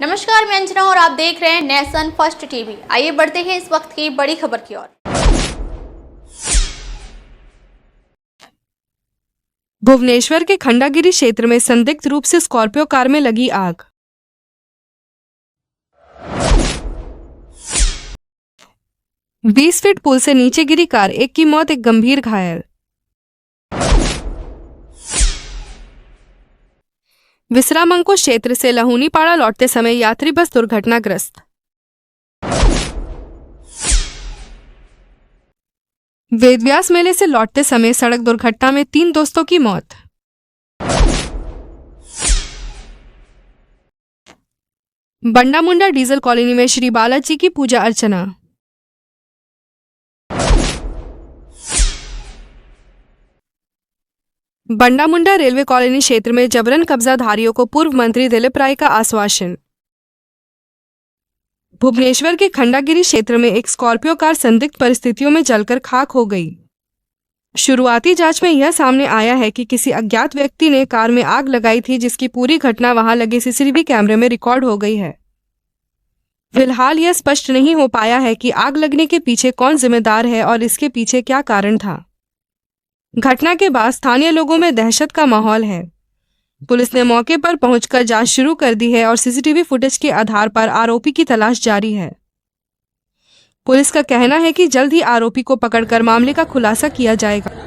नमस्कार, मैं अंजना और आप देख रहे हैं नेशन फर्स्ट टीवी। आइए बढ़ते हैं इस वक्त की बड़ी खबर की ओर। भुवनेश्वर के खंडागिरी क्षेत्र में संदिग्ध रूप से स्कॉर्पियो कार में लगी आग। बीस फीट पुल से नीचे गिरी कार, एक की मौत, एक गंभीर घायल। विश्रामंको क्षेत्र से लहुनीपाड़ा लौटते समय यात्री बस दुर्घटनाग्रस्त। वेदव्यास मेले से लौटते समय सड़क दुर्घटना में 3 दोस्तों की मौत। बंडा मुंडा डीजल कॉलोनी में श्री बालाजी की पूजा अर्चना। बंडा मुंडा रेलवे कॉलोनी क्षेत्र में जबरन कब्जाधारियों को पूर्व मंत्री दिलीप राय का आश्वासन। भुवनेश्वर के खंडागिरी क्षेत्र में एक स्कॉर्पियो कार संदिग्ध परिस्थितियों में जलकर खाक हो गई। शुरुआती जांच में यह सामने आया है कि किसी अज्ञात व्यक्ति ने कार में आग लगाई थी, जिसकी पूरी घटना वहां लगे सीसीटीवी कैमरे में रिकॉर्ड हो गई है। फिलहाल यह स्पष्ट नहीं हो पाया है कि आग लगने के पीछे कौन जिम्मेदार है और इसके पीछे क्या कारण था। घटना के बाद स्थानीय लोगों में दहशत का माहौल है। पुलिस ने मौके पर पहुंचकर जांच शुरू कर दी है और सीसीटीवी फुटेज के आधार पर आरोपी की तलाश जारी है। पुलिस का कहना है कि जल्द ही आरोपी को पकड़कर मामले का खुलासा किया जाएगा।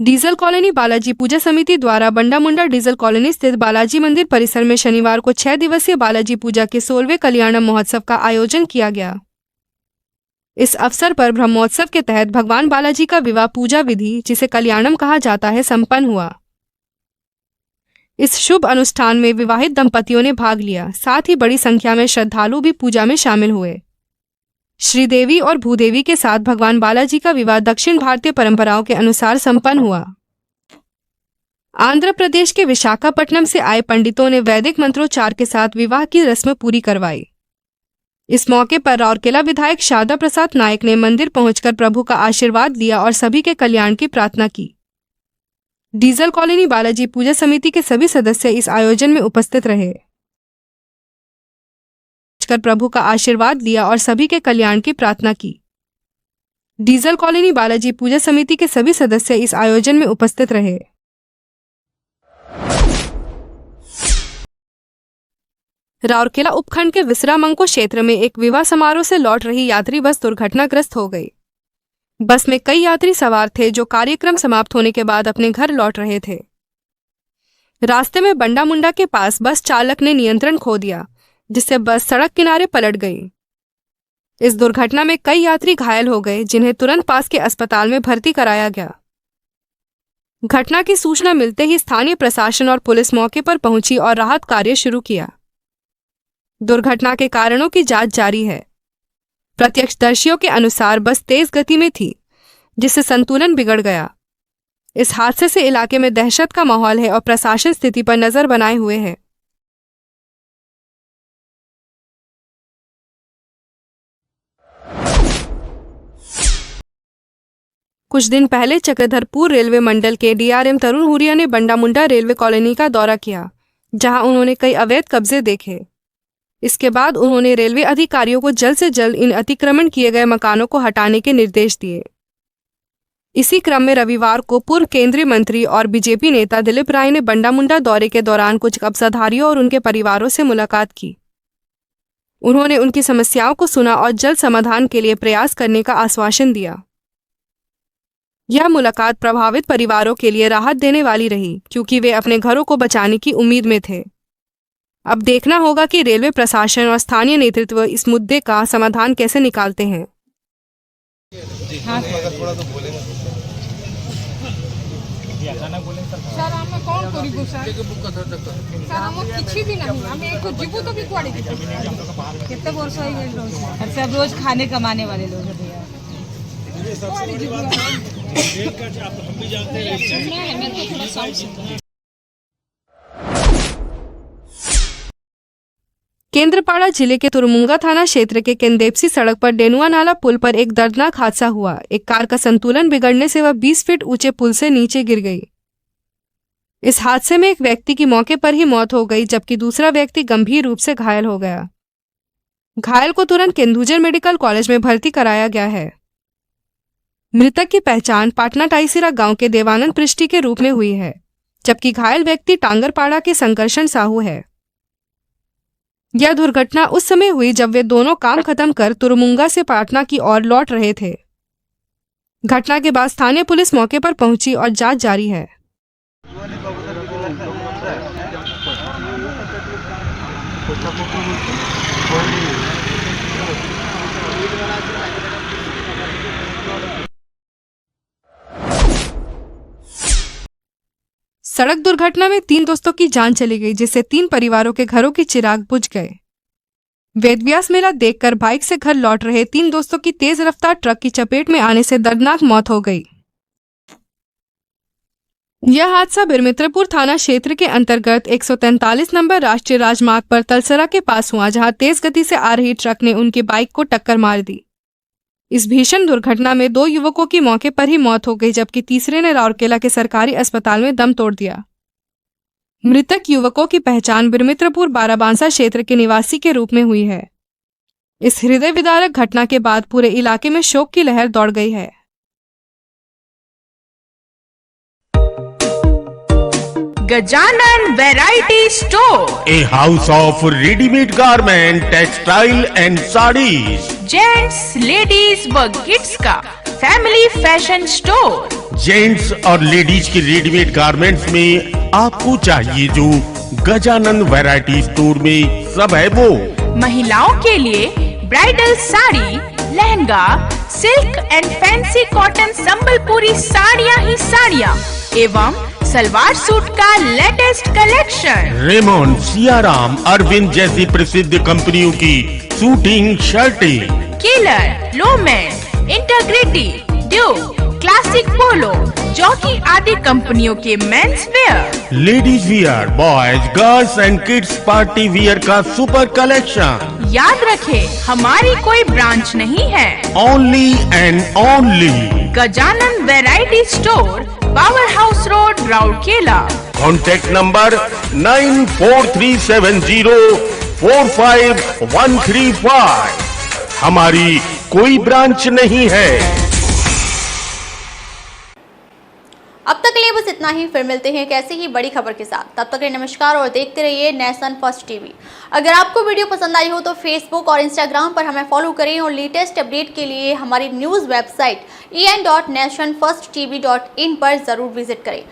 डीजल कॉलोनी बालाजी पूजा समिति द्वारा बंडा मुंडा डीजल कॉलोनी स्थित बालाजी मंदिर परिसर में शनिवार को 6 दिवसीय बालाजी पूजा के 16वें कल्याणम महोत्सव का आयोजन किया गया। इस अवसर पर ब्रह्मोत्सव के तहत भगवान बालाजी का विवाह पूजा विधि, जिसे कल्याणम कहा जाता है, संपन्न हुआ। इस शुभ अनुष्ठान में विवाहित दंपतियों ने भाग लिया, साथ ही बड़ी संख्या में श्रद्धालु भी पूजा में शामिल हुए। श्रीदेवी और भूदेवी के साथ भगवान बालाजी का विवाह दक्षिण भारतीय परंपराओं के अनुसार संपन्न हुआ। आंध्र प्रदेश के विशाखापट्टनम से आए पंडितों ने वैदिक मंत्रोच्चार के साथ विवाह की रस्म पूरी करवाई। इस मौके पर राउरकेला विधायक शारदा प्रसाद नायक ने मंदिर पहुंचकर प्रभु का आशीर्वाद लिया और सभी के कल्याण की प्रार्थना की। डीजल कॉलोनी बालाजी पूजा समिति के सभी सदस्य इस आयोजन में उपस्थित रहे, कर प्रभु का आशीर्वाद लिया और सभी के कल्याण की प्रार्थना की। डीजल कॉलोनी बालाजी पूजा समिति के सभी सदस्य इस आयोजन में उपस्थित रहे। राउरकेला उपखंड के विश्रामंको क्षेत्र में एक विवाह समारोह से लौट रही यात्री बस दुर्घटनाग्रस्त हो गई। बस में कई यात्री सवार थे जो कार्यक्रम समाप्त होने के बाद अपने घर लौट रहे थे। रास्ते में बंडा मुंडा के पास बस चालक ने नियंत्रण खो दिया, जिससे बस सड़क किनारे पलट गई। इस दुर्घटना में कई यात्री घायल हो गए, जिन्हें तुरंत पास के अस्पताल में भर्ती कराया गया। घटना की सूचना मिलते ही स्थानीय प्रशासन और पुलिस मौके पर पहुंची और राहत कार्य शुरू किया। दुर्घटना के कारणों की जांच जारी है। प्रत्यक्षदर्शियों के अनुसार बस तेज गति में थी, जिससे संतुलन बिगड़ गया। इस हादसे से इलाके में दहशत का माहौल है और प्रशासन स्थिति पर नजर बनाए हुए है। कुछ दिन पहले चक्रधरपुर रेलवे मंडल के डीआरएम तरुण हुरिया ने बंडा मुंडा रेलवे कॉलोनी का दौरा किया, जहां उन्होंने कई अवैध कब्जे देखे। इसके बाद उन्होंने रेलवे अधिकारियों को जल्द से जल्द इन अतिक्रमण किए गए मकानों को हटाने के निर्देश दिए। इसी क्रम में रविवार को पूर्व केंद्रीय मंत्री और बीजेपी नेता दिलीप राय ने बंडा मुंडा दौरे के दौरान कुछ कब्जाधारियों और उनके परिवारों से मुलाकात की। उन्होंने उनकी समस्याओं को सुना और जल्द समाधान के लिए प्रयास करने का आश्वासन दिया। यह मुलाकात प्रभावित परिवारों के लिए राहत देने वाली रही, क्योंकि वे अपने घरों को बचाने की उम्मीद में थे। अब देखना होगा कि रेलवे प्रशासन और स्थानीय नेतृत्व इस मुद्दे का समाधान कैसे निकालते हैं। हाँ सर आम कौन करू सर आम किसी भी नहीं आम एक जीवु तो भी कुआड़े कितने वर्ष हो गए सब रोज खाने कमाने वाले लोग हैं भैया। कुआड़े जीवु केंद्रपाड़ा जिले के तुरमुंगा थाना क्षेत्र के केंदेपसी सड़क पर डेनुआ नाला पुल पर एक दर्दनाक हादसा हुआ। एक कार का संतुलन बिगड़ने से वह 20 फीट ऊंचे पुल से नीचे गिर गई। इस हादसे में एक व्यक्ति की मौके पर ही मौत हो गई, जबकि दूसरा व्यक्ति गंभीर रूप से घायल हो गया। घायल को तुरंत केंदुझर मेडिकल कॉलेज में भर्ती कराया गया है। मृतक की पहचान पाटना टाईसिरा गांव के देवानंद पृष्टि के रूप में हुई है, जबकि घायल व्यक्ति टांगरपाड़ा के संकर्षण साहू है। यह दुर्घटना उस समय हुई जब वे दोनों काम खत्म कर तुरमुंगा से पाटना की ओर लौट रहे थे। घटना के बाद स्थानीय पुलिस मौके पर पहुंची और जांच जारी है। सड़क दुर्घटना में 3 दोस्तों की जान चली गई, जिससे 3 परिवारों के घरों के चिराग बुझ गए। वेदव्यास मेला देखकर बाइक से घर लौट रहे 3 दोस्तों की तेज रफ्तार ट्रक की चपेट में आने से दर्दनाक मौत हो गई। यह हादसा बिरमित्रपुर थाना क्षेत्र के अंतर्गत 143 नंबर राष्ट्रीय राजमार्ग पर तलसरा के पास हुआ, जहां तेज गति से आ रही ट्रक ने उनकी बाइक को टक्कर मार दी। इस भीषण दुर्घटना में 2 युवकों की मौके पर ही मौत हो गई, जबकि तीसरे ने राउरकेला के सरकारी अस्पताल में दम तोड़ दिया। मृतक युवकों की पहचान बिरमित्रपुर बाराबांसा क्षेत्र के निवासी के रूप में हुई है। इस हृदय विदारक घटना के बाद पूरे इलाके में शोक की लहर दौड़ गई है। Gajanan variety store, a house of ready-made garment, textile and sarees. Gents ladies व किड्स का फैमिली फैशन स्टोर। जेंट्स और लेडीज की रेडीमेड गारमेंट्स में आपको चाहिए जो गजानन वैरायटी स्टोर में सब है वो। महिलाओं के लिए bridal sari, lehenga, silk and fancy cotton Sambalpuri साड़ियाँ ही साड़ियाँ एवं सलवार सूट का latest collection. Raymond, Siyaram, Arvind जैसी प्रसिद्ध कंपनियों की शूटिंग शर्टें, केलर, लोमेन, इंटीग्रिटी, ड्यू, क्लासिक पोलो, जॉकी आदि कंपनियों के men's wear, ladies wear, boys, girls and kids party wear का सुपर कलेक्शन। याद रखें, हमारी कोई ब्रांच नहीं है, only and only Gajanan variety store, power house road, Rourkela. Contact number 9430045135। हमारी कोई ब्रांच नहीं है। अब तक के लिए बस इतना ही। फिर मिलते हैं एक ऐसी ही बड़ी खबर के साथ। तब तक के लिए नमस्कार और देखते रहिए नेशन फर्स्ट टीवी। अगर आपको वीडियो पसंद आई हो तो फेसबुक और इंस्टाग्राम पर हमें फॉलो करें और लेटेस्ट अपडेट के लिए हमारी न्यूज़ वेबसाइट en.nationfirsttv.in पर जरूर विजिट करें।